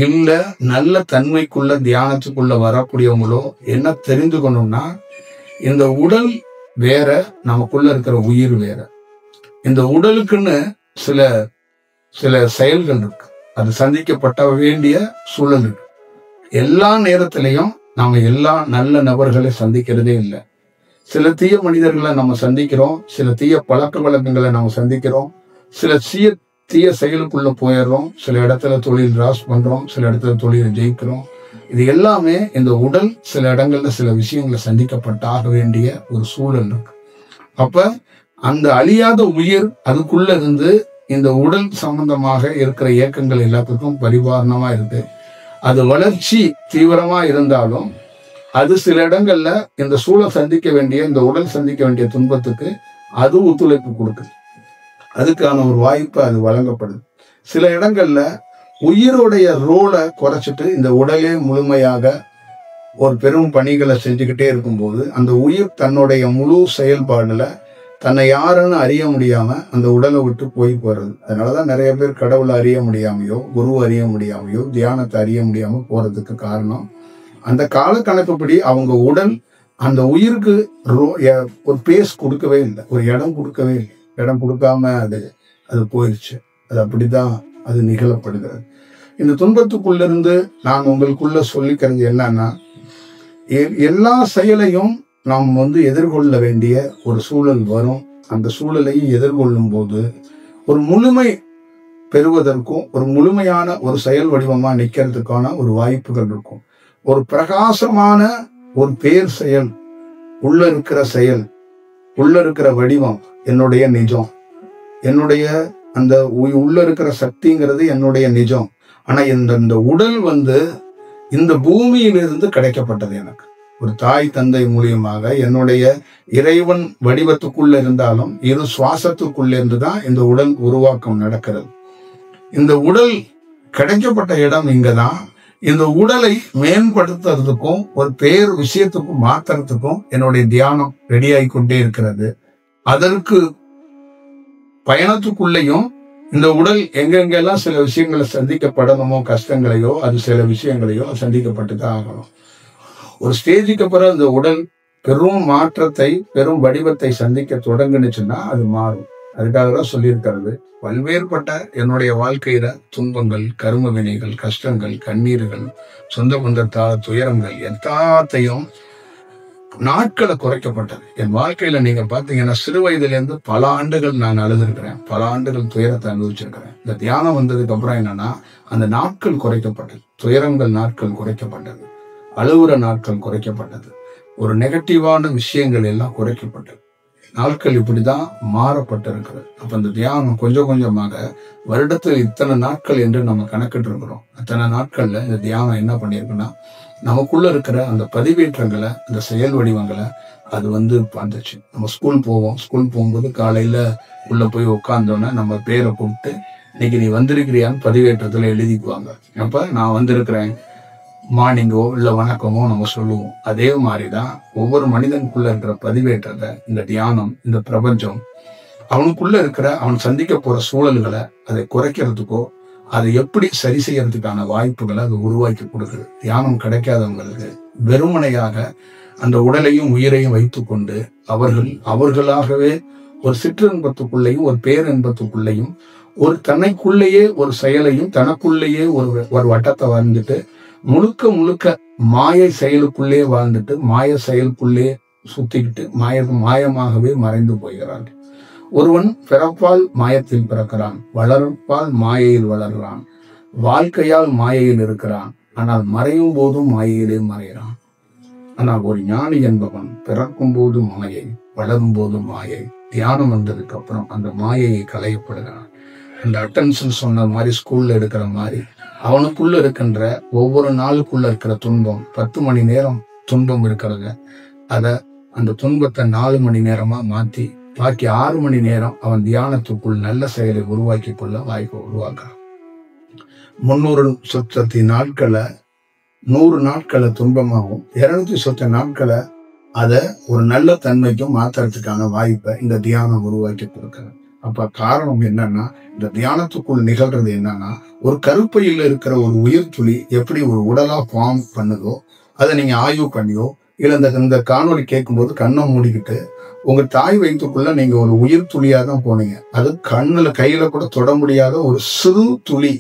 இல்ல நல்ல தன்மைக்குள்ள தியானத்துக்குள்ள வரக்கூடியவங்களோ என்ன தெரிந்துக்கணும்னா, இந்த உடல் வேற, நமக்குள்ள இருக்கிற உயிர் வேற. இந்த உடலுக்குன்னு சில சில செயல்கள் இருக்கு, அது சந்திக்கப்பட்ட வேண்டிய சூழல் இருக்கு. எல்லா நேரத்திலையும் நாம எல்லா நல்ல நபர்களை சந்திக்கிறதே இல்லை. சில தீய மனிதர்களை நம்ம சந்திக்கிறோம், சில தீய பழக்க வழக்கங்களை நம்ம சந்திக்கிறோம், சில தீய செயலுக்குள்ள போயிடுறோம், சில இடத்துல தொழில் ராஸ் பண்றோம், சில இடத்துல தொழிலை ஜெயிக்கிறோம். இது எல்லாமே இந்த உடல் சில இடங்கள்ல சில விஷயங்களை சந்திக்கப்பட்டாக வேண்டிய ஒரு சூழல் இருக்கு. அப்ப அந்த அழியாத உயிர் அதுக்குள்ள இருந்து இந்த உடல் சம்பந்தமாக இருக்கிற இயக்கங்கள் எல்லாத்துக்கும் பரிபாலனமா இருக்கு. அது வளர்ச்சி தீவிரமா இருந்தாலும் அது சில இடங்கள்ல இந்த சூழல் சந்திக்க வேண்டிய, இந்த உடல் சந்திக்க வேண்டிய துன்பத்துக்கு அது ஒத்துழைப்பு கொடுக்குது. அதுக்கான ஒரு வாய்ப்பு அது வழங்கப்படுது. சில இடங்கள்ல உயிரோடைய ரோலை குறைச்சிட்டு இந்த உடலே முழுமையாக ஒரு பெரும் பணிகளை செஞ்சுக்கிட்டே இருக்கும்போது அந்த உயிர் தன்னுடைய முழு செயல்பாடுல தன்னை யாருன்னு அறிய முடியாம அந்த உடலை விட்டு போய் போறது. அதனாலதான் நிறைய பேர் கடவுளை அறிய முடியாமையோ, குருவை அறிய முடியாமையோ, தியானத்தை அறிய முடியாம போறதுக்கு காரணம், அந்த கால கணக்குப்படி அவங்க உடல் அந்த உயிருக்கு ஒரு பேஸ் கொடுக்கவே இல்லை, ஒரு இடம் கொடுக்கவே இல்லை. இடம் கொடுக்காம அது போயிடுச்சு. அது அப்படிதான் அது நிகழப்படுகிறது. இந்த துன்பத்துக்குள்ள இருந்து நான் உங்களுக்குள்ள சொல்லிக்கிறது என்னன்னா, எல்லா செயலையும் நாம் எதிர்கொள்ள வேண்டிய ஒரு சூழல் வரும். அந்த சூழலையும் எதிர்கொள்ளும் போது ஒரு முழுமை பெறுவதற்கும் ஒரு முழுமையான ஒரு செயல் வடிவமா நிக்கிறதுக்கான ஒரு வாய்ப்புகள் இருக்கும். ஒரு பிரகாசமான ஒரு பேர் செயல், உள்ள இருக்கிற செயல், உள்ள இருக்கிற வடிவம் என்னுடைய நிஜம், என்னுடைய அந்த உள்ள இருக்கிற சக்திங்கிறது என்னுடைய நிஜம். ஆனா இந்த உடல் இந்த பூமியிலிருந்து கிடைக்கப்பட்டது. எனக்கு ஒரு தாய் தந்தை மூலியமாக என்னுடைய இறைவன் வடிவத்துக்குள்ள இருந்தாலும் இரு சுவாசத்துக்குள்ள இருந்துதான் இந்த உடல் உருவாக்கம் நடக்கிறது. இந்த உடல் கிடைக்கப்பட்ட இடம் இங்கதான். இந்த உடலை மேம்படுத்துறதுக்கும் ஒரு பேர் விஷயத்துக்கும் மாத்துறதுக்கும் என்னுடைய தியானம் ரெடி ஆகிக்கொண்டே இருக்கிறது. அதற்கு பயணத்துக்குள்ளேயும் இந்த உடல் எங்கெங்கெல்லாம் சில விஷயங்களை சந்திக்கப்படணுமோ, கஷ்டங்களையோ அது சில விஷயங்களையோ சந்திக்கப்பட்டுதான் ஆகணும். ஒரு ஸ்டேஜுக்கு அப்புறம் இந்த உடல் பெரும் மாற்றத்தை, பெரும் வடிவத்தை சந்திக்க தொடங்குனுச்சுன்னா அது மாறும். அதுக்காக தான் சொல்லியிருக்கிறது, பல்வேறுபட்ட என்னுடைய வாழ்க்கையில துன்பங்கள், கரும வினைகள், கஷ்டங்கள், கண்ணீர்கள், சொந்த பந்தத்தால் துயரங்கள் எல்லாத்தையும் நாட்களை குறைக்கப்பட்டது. என் வாழ்க்கையில நீங்க பாத்தீங்கன்னா சிறு வயதுல பல ஆண்டுகள் நான் அழுதுருக்கிறேன், பல ஆண்டுகள் துயரத்தை அனுபவிச்சிருக்கிறேன். இந்த தியானம் வந்ததுக்கு அப்புறம் என்னன்னா அந்த நாட்கள் குறைக்கப்பட்டது, துயரங்கள் நாட்கள் குறைக்கப்பட்டது, அழுகுற நாட்கள் குறைக்கப்பட்டது, ஒரு நெகட்டிவான விஷயங்கள் எல்லாம் குறைக்கப்பட்டது. நாட்கள் இப்படிதான் மாறப்பட்டிருக்கிறது. அப்ப இந்த தியானம் கொஞ்சம் கொஞ்சமாக வருடத்தில் இத்தனை நாட்கள் என்று நம்ம கணக்கிட்டு இருக்கிறோம். அத்தனை நாட்கள்ல இந்த தியானம் என்ன பண்ணிருக்குன்னா நமக்குள்ள இருக்கிற அந்த பதிவேற்றங்களை, அந்த செயல் வடிவங்களை அது வந்துச்சு. நம்ம ஸ்கூல் போவோம், ஸ்கூல் போகும்போது காலையில உள்ள போய் உட்கார்ந்தோன்னா நம்ம பேரை கூப்பிட்டு இன்னைக்கு நீ வந்திருக்கிறியான்னு பதிவேற்றத்துல எழுதிக்குவாங்க. அப்ப நான் வந்திருக்கிறேன் மார்னிங்கோ இல்ல வணக்கமோ நம்ம சொல்லுவோம். அதே மாதிரிதான் ஒவ்வொரு மனிதனுக்குள்ள இருக்கிற பதிவேற்றத்தை இந்த தியானம், இந்த பிரபஞ்சம் அவனுக்குள்ள இருக்கிற அவன் சந்திக்க போற சூழல்களை அதை குறைக்கிறதுக்கோ அதை எப்படி சரி செய்யறதுக்கான வாய்ப்புகளை அது உருவாக்கி கொடுக்குது. தியானம் கிடைக்காதவங்களுக்கு வெறுமனையாக அந்த உடலையும் உயிரையும் வைத்துக்கொண்டு அவர்களாகவே ஒரு சிற்றின்பத்துக்குள்ளேயும் ஒரு பேரின்பத்துக்குள்ளேயும் ஒரு தன்னைக்குள்ளேயே ஒரு செயலையும் தனக்குள்ளேயே ஒரு வட்டத்தை வாழ்ந்துட்டு முழுக்க மாயை செயலுக்குள்ளே வாழ்ந்துட்டு மாய செயலுக்குள்ளே சுத்திக்கிட்டு மாயமாகவே மறைந்து போகிறார்கள். ஒருவன் பிறப்பால் மாயத்தில் பிறக்கிறான், வளர்ப்பால் மாயையில் வளர்கிறான், வாழ்க்கையால் மாயையில் இருக்கிறான், ஆனால் மறையும் போதும் மாயையிலே மறைகிறான். ஆனால் ஒரு ஞானி என்பவன் பிறக்கும் போது மாயை, வளரும் போது மாயை, தியானம் வந்ததுக்கு அப்புறம் அந்த மாயையை களையப்படுகிறான். அந்த அட்டென்ஷன் சொன்ன மாதிரி ஸ்கூல்ல எடுக்கிற மாதிரி அவனுக்குள்ள இருக்கின்ற ஒவ்வொரு நாளுக்குள்ள இருக்கிற துன்பம் 10 மணி நேரம் துன்பம் இருக்கிறது, அந்த துன்பத்தை 4 மணி நேரமா மாத்தி பாக்கி 6 மணி நேரம் அவன் தியானத்துக்குள் நல்ல செயலை உருவாக்கி கொள்ள வாய்ப்பை உருவாக்குறான். 300 சொச்சத்தி நாட்களை 100 நாட்களை துன்பமாகவும் 200 சொச்ச நாட்களை அதை ஒரு நல்ல தன்மைக்கும் மாத்துறதுக்கான வாய்ப்பை இந்த தியானம் உருவாக்கி கொடுக்கிறது. அப்ப காரணம் என்னன்னா, இந்த தியானத்துக்குள் நிகழ்றது என்னன்னா, ஒரு கருப்பையில் இருக்கிற ஒரு உயிர் துளி எப்படி ஒரு உடலா ஃபார்ம் பண்ணுதோ அதை நீங்க ஆய்வு பண்ணியோ இல்ல இந்த காணொலி கேட்கும்போது கண்ணை மூடிக்கிட்டு உங்க தாய் வயிற்றுக்குள்ள நீங்க ஒரு உயிர் துளியா தான் போனீங்க. அது கையில கூட தொட முடியாத ஒரு சிறு துளி.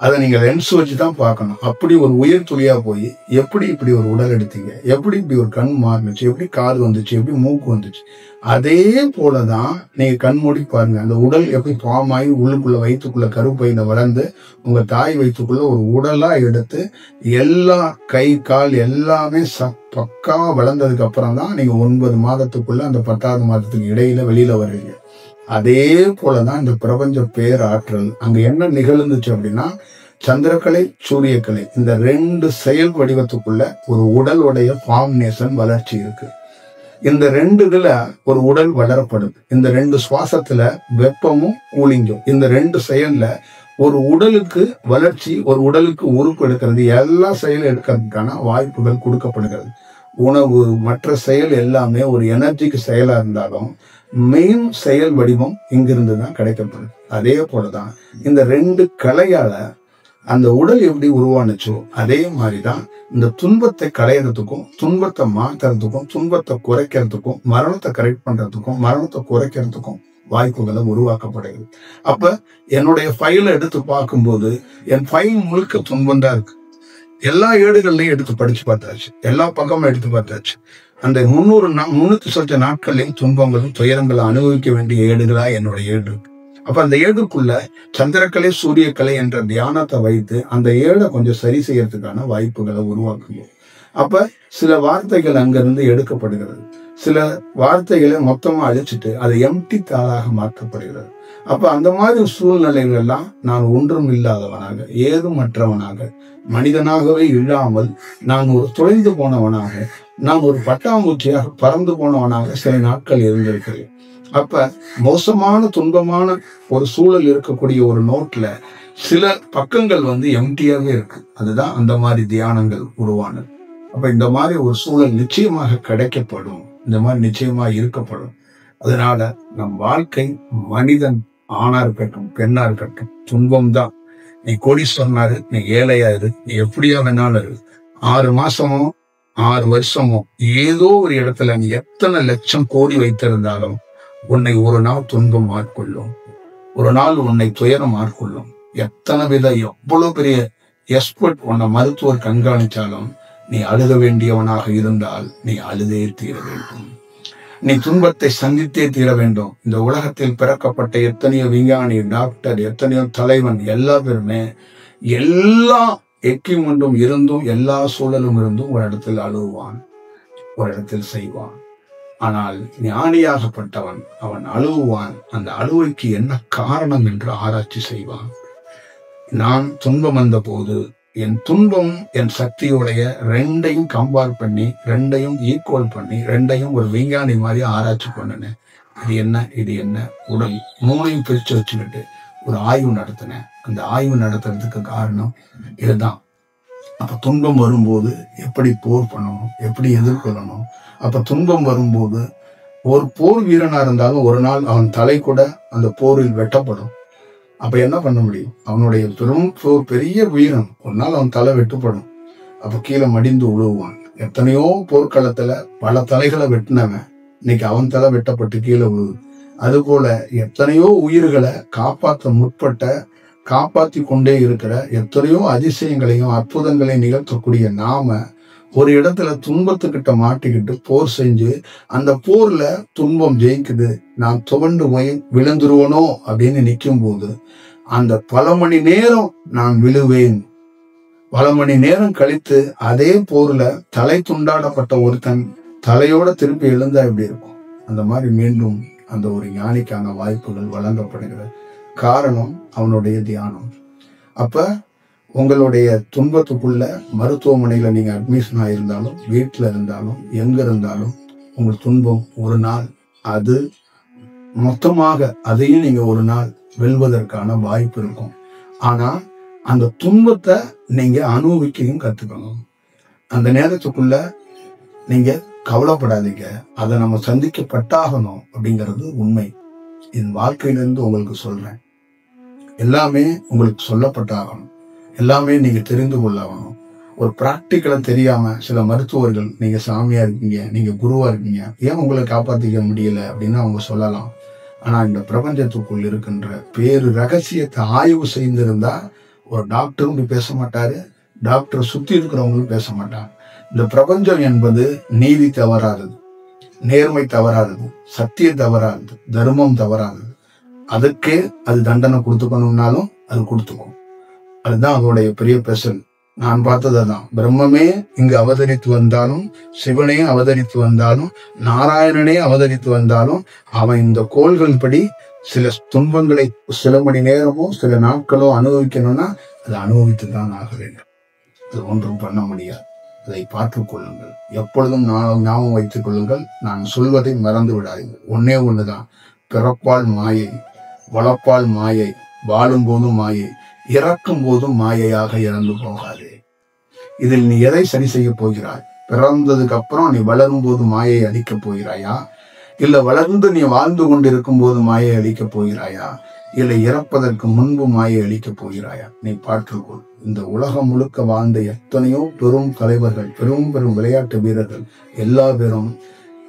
அதை நீங்க லென்ஸ் வச்சுதான் பார்க்கணும். அப்படி ஒரு உயிர் துளியா போய் எப்படி இப்படி ஒரு உடல் எடுத்தீங்க, எப்படி இப்படி ஒரு கண் மாறுனுச்சு, எப்படி காது வந்துச்சு, எப்படி மூக்கு வந்துச்சு, அதே போலதான் நீங்க கண் மூடி பாருங்க. அந்த உடல் எப்படி ஃபார்ம் ஆகி உள்ளுக்குள்ள வயிற்றுக்குள்ள கருப்பையில வளர்ந்து உங்க தாய் வயிற்றுக்குள்ள ஒரு உடலா எடுத்து எல்லா கை கால் எல்லாமே பக்காவா வளர்ந்ததுக்கு அப்புறம் தான் நீங்க 9 மாதத்துக்குள்ள அந்த 10வது மாதத்துக்கு இடையில வெளியில வருவீங்க. அதே போலதான் இந்த பிரபஞ்ச பேராற்றல். அங்க என்ன நிகழ்ந்துச்சு அப்படின்னா, சந்திரக்கலை சூரியக்கலை இந்த 2 செயல் வடிவத்துக்குள்ள ஒரு உடலுடைய ஃபார்மேஷன் வளர்ச்சி இருக்கு. இந்த 2 இதுல ஒரு உடல் வளரப்படுது. இந்த 2 சுவாசத்துல வெப்பமும் கூலிங்கும், இந்த 2 செயல்ல ஒரு உடலுக்கு வளர்ச்சி, ஒரு உடலுக்கு உறுப்பு எடுக்கிறது, எல்லா செயலும் எடுக்கிறதுக்கான வாய்ப்புகள் கொடுக்கப்படுகிறது. உணவு மற்ற செயல் எல்லாமே ஒரு எனர்ஜிக்கு செயலா இருந்தாலும் மெயின் செயல் வடிவம் இங்கிருந்து தான் கிடைக்கப்படுது. அதே போலதான் இந்த 2 கலையால அந்த உடல் எப்படி உருவானுச்சோ அதே மாதிரிதான் இந்த துன்பத்தை களையறதுக்கும் துன்பத்தை மாத்துறதுக்கும் துன்பத்தை குறைக்கிறதுக்கும் மரணத்தை கரெக்ட் பண்றதுக்கும் மரணத்தை குறைக்கிறதுக்கும் வாய்ப்புகளை உருவாக்கப்படுகிறது. அப்ப என்னுடைய ஃபைலை எடுத்து பார்க்கும்போது என் ஃபைல் முழுக்க துன்பம் தான் இருக்கு. எல்லா ஏடுகள்லையும் எடுத்து படிச்சு பார்த்தாச்சு, எல்லா பக்கமும் எடுத்து பார்த்தாச்சு. அந்த 300 சொச்ச நாட்கள்லையும் துன்பங்களும் துயரங்களை அனுபவிக்க வேண்டிய ஏடுகளா என்னுடைய ஏடு இருக்கு. அப்ப அந்த ஏடுக்குள்ள சந்திரக்கலை சூரியக்கலை என்ற தியானத்தை வைத்து அந்த ஏடை கொஞ்சம் சரி செய்யறதுக்கான வாய்ப்புகளை உருவாக்குவோம். அப்ப சில வார்த்தைகள் அங்கிருந்து எடுக்கப்படுகிறது, சில வார்த்தைகளை மொத்தமா அழிச்சிட்டு அதை எம்டி தாளாக மாற்றப்படுகிறது. அப்ப அந்த மாதிரி சூழ்நிலைகள் எல்லாம் நான் ஒன்றும் இல்லாதவனாக ஏதுமற்றவனாக மனிதனாகவே இல்லாமல் நான் ஒரு தொலைந்து போனவனாக நான் ஒரு பட்டாம்பூச்சியாக பறந்து போனவனாக சில நாட்கள் இருந்திருக்கிறேன். அப்ப மோசமான துன்பமான ஒரு சூழல் இருக்கக்கூடிய ஒரு நோட்ல சில பக்கங்கள் எம்டியாவே இருக்கு. அதுதான் அந்த மாதிரி தியானங்கள் உருவானது. அப்ப இந்த மாதிரி ஒரு சூழல் நிச்சயமாக கிடைக்கப்படும், இந்த மாதிரி நிச்சயமா இருக்கப்படும். அதனால நம் வாழ்க்கை மனிதன் ஆணா இருக்கட்டும் பெண்ணா இருக்கட்டும் துன்பம் தான். நீ கோடீஸ்வரனாரு, நீ ஏழையா இரு, நீ எப்படியா வேணாலும் இரு, 6 மாசமோ 6 வருஷமோ ஏதோ ஒரு இடத்துல நீ எத்தனை லட்சம் கோடி வைத்திருந்தாலும் உன்னை ஒரு நாள் துன்பம் ஆட்கொள்ளும், ஒரு நாள் உன்னை துயரம் ஆட்கொள்ளும். எத்தனை வித எவ்வளவு பெரிய எக்ஸ்பர்ட் உன்னை மருத்துவர் கண்காணிச்சாலும் நீ அழுக வேண்டியவனாக இருந்தால் நீ அழுதே தீர வேண்டும். நீ துன்பத்தை சந்தித்தே தீர வேண்டும். இந்த உலகத்தில் பிறக்கப்பட்ட எத்தனையோ விஞ்ஞானி, டாக்டர், எத்தனையோ தலைவன், எல்லா பேருமே எல்லா எக்யூப்மெண்ட்டும் இருந்தும் எல்லா சூழலும் இருந்தும் ஒரு இடத்தில் அழுவான், ஒரு இடத்தில் செய்வான். ஆனால் ஞானியாகப்பட்டவன் அவன் அழுவான். அந்த அழுவைக்கு என்ன காரணம் என்று ஆராய்ச்சி செய்வான். நான் துன்பம் வந்த போது என் துன்பம் என் சக்தியுடைய 2ஐயும் கம்பேர் பண்ணி 2ஐயும் ஈக்குவல் பண்ணி 2ஐயும் ஒரு விஞ்ஞானி மாதிரி ஆராய்ச்சி பண்ணினேன். இது என்ன இது என்ன உடல் 3ஐயும் பிரிச்சு வச்சுக்கிட்டு ஒரு ஆய்வு நடத்தினேன். அந்த ஆய்வு நடத்துறதுக்கு காரணம் இதுதான். அப்ப துன்பம் வரும்போது எப்படி போர் பண்ணணும், எப்படி எதிர்கொள்ளணும். அப்ப துன்பம் வரும்போது ஒரு போர் வீரனா இருந்தாலும் ஒரு நாள் அவன் தலை கூட அந்த போரில் வெட்டப்படும். அப்ப என்ன பண்ண முடியும்? அவனுடைய பெரிய வீரன், ஒரு நாள் அவன் தலை வெட்டுப்படும். அப்ப கீழே மடிந்து உழுவான். எத்தனையோ போர்க்களத்துல பல தலைகளை வெட்டினவன் இன்னைக்கு அவன் தலை வெட்டப்பட்டு கீழே விழுவுது. அது போல எத்தனையோ உயிர்களை காப்பாத்தி கொண்டே இருக்கிற எத்தனையோ அதிசயங்களையும் அற்புதங்களையும் நிகழ்த்தக்கூடிய நாம ஒரு இடத்துல துன்பத்துக்கிட்ட மாட்டிக்கிட்டு போர் செஞ்சு அந்த போர்ல துன்பம் ஜெயிக்குது, நான் துவண்டு போய் விழுந்துருவனோ அப்படின்னு நிற்கும் போது அந்த பல மணி நேரம் நான் விழுவேன், பல மணி நேரம் கழித்து அதே போர்ல தலை துண்டாடப்பட்ட ஒருத்தன் தலையோட திருப்பி எழுந்தா எப்படி இருக்கும்? அந்த மாதிரி மீண்டும் அந்த ஒரு ஞானிக்கான வாய்ப்புகள் வழங்கப்படுகிறது. காரணம் அவனுடைய தியானம். அப்ப உங்களுடைய துன்பத்துக்குள்ள மருத்துவமனையில நீங்க அட்மிஷன் ஆயிருந்தாலும், வீட்டுல இருந்தாலும், எங்க இருந்தாலும் உங்கள் துன்பம் ஒரு நாள் அது மொத்தமாக அதையும் நீங்க ஒரு நாள் வெல்வதற்கான வாய்ப்பு இருக்கும். ஆனா அந்த துன்பத்தை நீங்க அனுபவிக்கையும் கத்துக்கணும். அந்த நேரத்துக்குள்ள நீங்க கவலைப்படாதீங்க, அதை நம்ம சந்திக்கப்பட்டாகணும் அப்படிங்கிறது உண்மை. என் வாழ்க்கையிலிருந்து உங்களுக்கு சொல்றேன், எல்லாமே உங்களுக்கு சொல்லப்பட்டாகணும், எல்லாமே நீங்க தெரிந்து கொள்ளணும். ஒரு பிராக்டிக்கலா தெரியாம சில மருத்துவர்கள், நீங்க சாமியா இருக்கீங்க, நீங்க குருவா இருக்கீங்க, ஏன் உங்களை காப்பாத்திக்க முடியல அப்படின்னு அவங்க சொல்லலாம். ஆனா இந்த பிரபஞ்சத்துக்குள் இருக்கின்ற பேரு ரகசியத்தை ஆய்வு செய்திருந்தா ஒரு டாக்டரும் பேச மாட்டாரு, டாக்டரை சுத்தி இருக்கிறவங்களும் பேச மாட்டாங்க. இந்த பிரபஞ்சம் என்பது நீதி தவறாதது, நேர்மை தவறாதது, சத்தியம் தவறாதது, தர்மம் தவறாதது. அதுக்கே அது தண்டனை கொடுத்துக்கணும்னாலும் அது கொடுத்துக்கும். அதுதான் அதோடைய பெரிய பெசல். நான் பார்த்ததான், பிரம்மமே இங்கு அவதரித்து வந்தாலும், சிவனே அவதரித்து வந்தாலும், நாராயணனே அவதரித்து வந்தாலும், அவன் இந்த கோள்கள் படி சில துன்பங்களை சில மணி நேரமோ சில நாட்களோ அனுபவிக்கணும்னா அதை அனுபவித்து தான் ஆக வேண்டும். அது ஒன்றும் பண்ண முடியாது. அதை பார்த்துக் கொள்ளுங்கள். எப்பொழுதும் ஞாபகம் வைத்துக் கொள்ளுங்கள், நான் சொல்வதை மறந்து விடாதீர்கள். ஒன்னே ஒண்ணுதான், பிறப்பால் மாயை, வளர்ப்பால் மாயை, வாழும் போதும் மாயை, இறக்கும் போதும் மாயையாக இறந்து போகாதே. இதில் நீ எதை சரி செய்ய போகிறாய்? பிறந்ததுக்கு அப்புறம் நீ வளரும் போது மாயை அழிக்க போகிறாயா, இல்ல வளர்ந்து நீ வாழ்ந்து கொண்டு இருக்கும் போது மாயை அழிக்க போகிறாயா, இல்லை இறப்பதற்கு முன்பு மாயை அழிக்க போகிறாயா? நீ பார்த்துக்கொள். இந்த உலகம் முழுக்க வாழ்ந்த எத்தனையோ பெரும் தலைவர்கள், பெரும் விளையாட்டு வீரர்கள் எல்லா பேரும்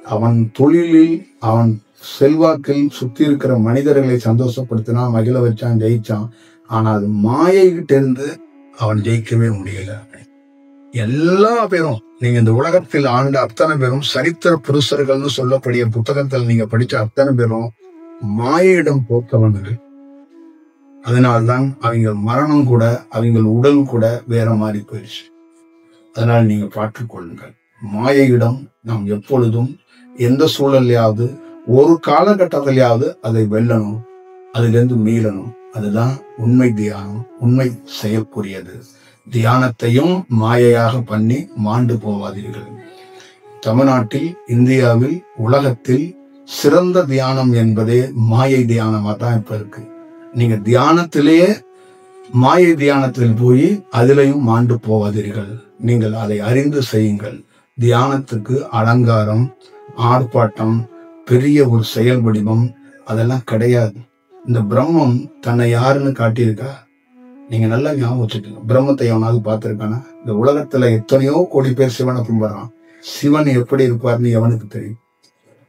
அவன் தொழிலில், அவன் செல்வாக்கில் சுத்தி இருக்கிற மனிதர்களை சந்தோஷப்படுத்தினா, மகிழ வச்சான், ஜெயிச்சான். ஆனா அது மாயைகிட்ட இருந்து அவன் ஜெயிக்கவே முடியல. எல்லா பேரும், நீங்க இந்த உலகத்தில் ஆண்ட அத்தனை பேரும், சரித்திர புருஷர்கள்னு சொல்லக்கூடிய புத்தகத்தில் நீங்க படிச்ச அத்தனை பேரும் மாயையிடம் போக்கவர்கள். அதனால்தான் அவங்க மரணம் கூட, அவங்க உடல் கூட வேற மாதிரி போயிடுச்சு. அதனால் நீங்க பார்த்துக் கொள்ளுங்கள், மாயையிடம் நாம் எப்பொழுதும் எந்த சூழலையாவது ஒரு காலகட்டத்திலேயாவது அதை வெல்லணும், அதிலிருந்து மீளணும். அதுதான் உண்மை தியானம், உண்மை செயற்குரியது. தியானத்தையும் மாயையாக பண்ணி மாண்டு போவாதீர்கள். தமிழ்நாட்டில், இந்தியாவில், உலகத்தில் சிறந்த தியானம் என்பதே மாயை தியானமா தான் இப்ப இருக்கு. நீங்க தியானத்திலேயே மாயை தியானத்தில் போய் அதிலையும் மாண்டு போவாதீர்கள். நீங்கள் அதை அறிந்து செய்யுங்கள். தியானத்துக்கு அலங்காரம், ஆர்ப்பாட்டம், பெரிய ஒரு செயல் வடிவம் அதெல்லாம் கிடையாது. இந்த பிரம்மம் தன்னை யாருன்னு காட்டியிருக்கா? நீங்க நல்லா ஞாபகம் வச்சுக்கோங்க. பிரம்மத்தை எவனாவது பார்த்திருக்கானா? இந்த உலகத்துல எத்தனையோ கோடி பேர் சிவனை கும்பிடுறான். சிவன் எப்படி இருப்பார்னு எவனுக்கு தெரியும்?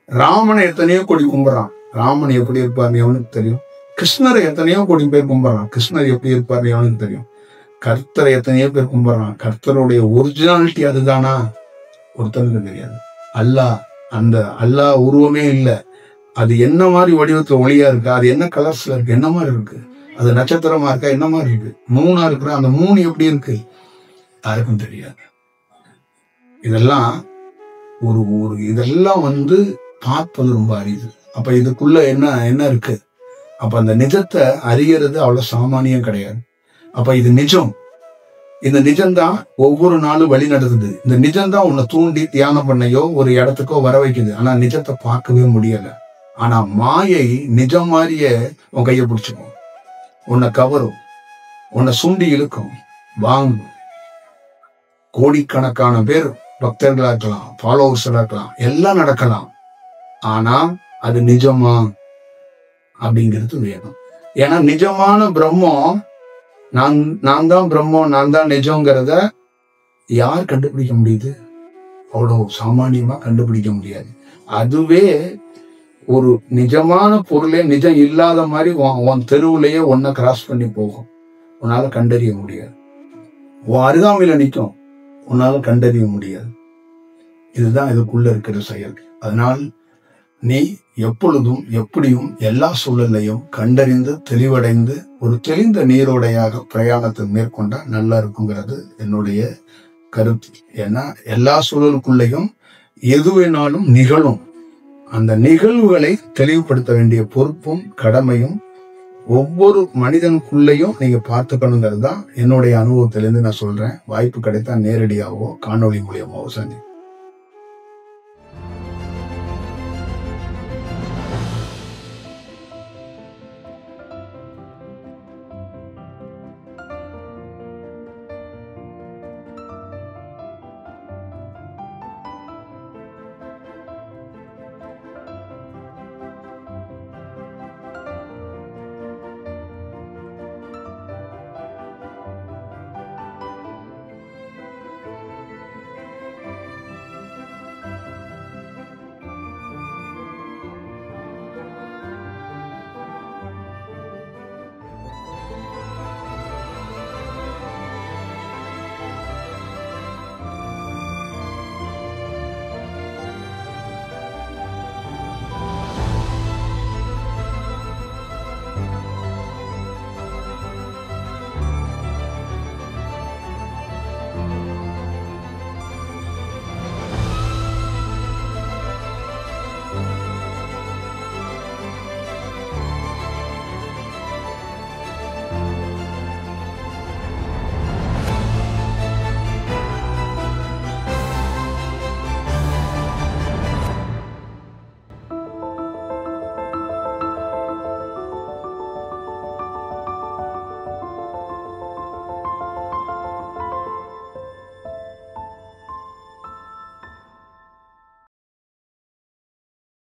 ராமனை எத்தனையோ கோடி கும்பிடுறான். ராமன் எப்படி இருப்பார்னு எவனுக்கு தெரியும்? கிருஷ்ணரை எத்தனையோ கோடி பேர் கும்பிடுறான். கிருஷ்ணர் எப்படி இருப்பார்னு எவனுக்கு தெரியும்? கர்த்தரை எத்தனையோ பேர் கும்பிடுறான். கர்த்தருடைய ஒரிஜினாலிட்டி அதுதானா? ஒருத்தனுக்கு தெரியாது. அல்லாஹ், அந்த அல்லாஹ் உருவமே இல்லை. அது என்ன மாதிரி வடிவத்துல ஒளியா இருக்கு, அது என்ன கலர்ஸ்ல இருக்கு, என்ன மாதிரி இருக்கு, அது நட்சத்திரமா இருக்கா, என்ன மாதிரி இருக்கு, மூணா இருக்கிற அந்த மூணு எப்படி இருக்கு, யாருக்கும் தெரியாது. இதெல்லாம் இதெல்லாம் பார்ப்பது ரொம்ப அரிது. அப்ப இதுக்குள்ள என்ன இருக்கு? அப்ப அந்த நிஜத்தை அறியறது அவ்வளவு சாமானியம் கிடையாது. அப்ப இது நிஜம். இந்த நிஜம்தான் ஒவ்வொரு நாளும் வழி நடத்துது. இந்த நிஜம்தான் உன்னை தூண்டி தியானம் பண்ணையோ ஒரு இடத்துக்கோ வர வைக்குது. ஆனா நிஜத்தை பார்க்கவே முடியல. ஆனா மாயை நிஜம் மாதிரியே உன் கையை பிடிச்சுக்கும், உன்னை கவரும், உன்னை சுண்டி இழுக்கும், வாங்கும். கோடிக்கணக்கான பேர் பக்தர்களா இருக்கலாம், ஃபாலோவர்ஸா இருக்கலாம், எல்லாம் நடக்கலாம். ஆனா அது நிஜமா அப்படிங்கிறது வேணும். ஏன்னா நிஜமான பிரம்மம் நான் தான் பிரம்மம், நான் தான் நிஜங்கிறத யார் கண்டுபிடிக்க முடியுது? அவ்வளவு சாமானியமா கண்டுபிடிக்க முடியாது. அதுவே ஒரு நிஜமான பொருளே நிஜம் இல்லாத மாதிரி உன் தெருவுலயே ஒன்ன கிராஸ் பண்ணி போகும். உன்னால கண்டறிய முடியாது. உன் அருகாமையில நிற்கும், உன்னால கண்டறிய முடியாது. இதுதான் இதுக்குள்ள இருக்கிற செயல். அதனால் நீ எப்பொழுதும் எப்படியும் எல்லா சூழலையும் கண்டறிந்து தெளிவடைந்து ஒரு தெளிந்த நீரோடையாக பிரயாணத்தை மேற்கொண்டா நல்லா இருக்குங்கிறது என்னுடைய கருத்து. ஏன்னா எல்லா சூழலுக்குள்ளேயும் எது வேணாலும் நிகழும். அந்த நிகழ்வுகளை தெளிவுபடுத்த வேண்டிய பொறுப்பும் கடமையும் ஒவ்வொரு மனிதனுக்குள்ளேயும் நீங்க பார்த்துக்கணுங்கிறது தான் என்னுடைய அனுபவத்திலிருந்து நான் சொல்றேன். வாய்ப்பு கிடைத்தா நேரடியாகவோ காணொளி மூலியமாவோ சந்தி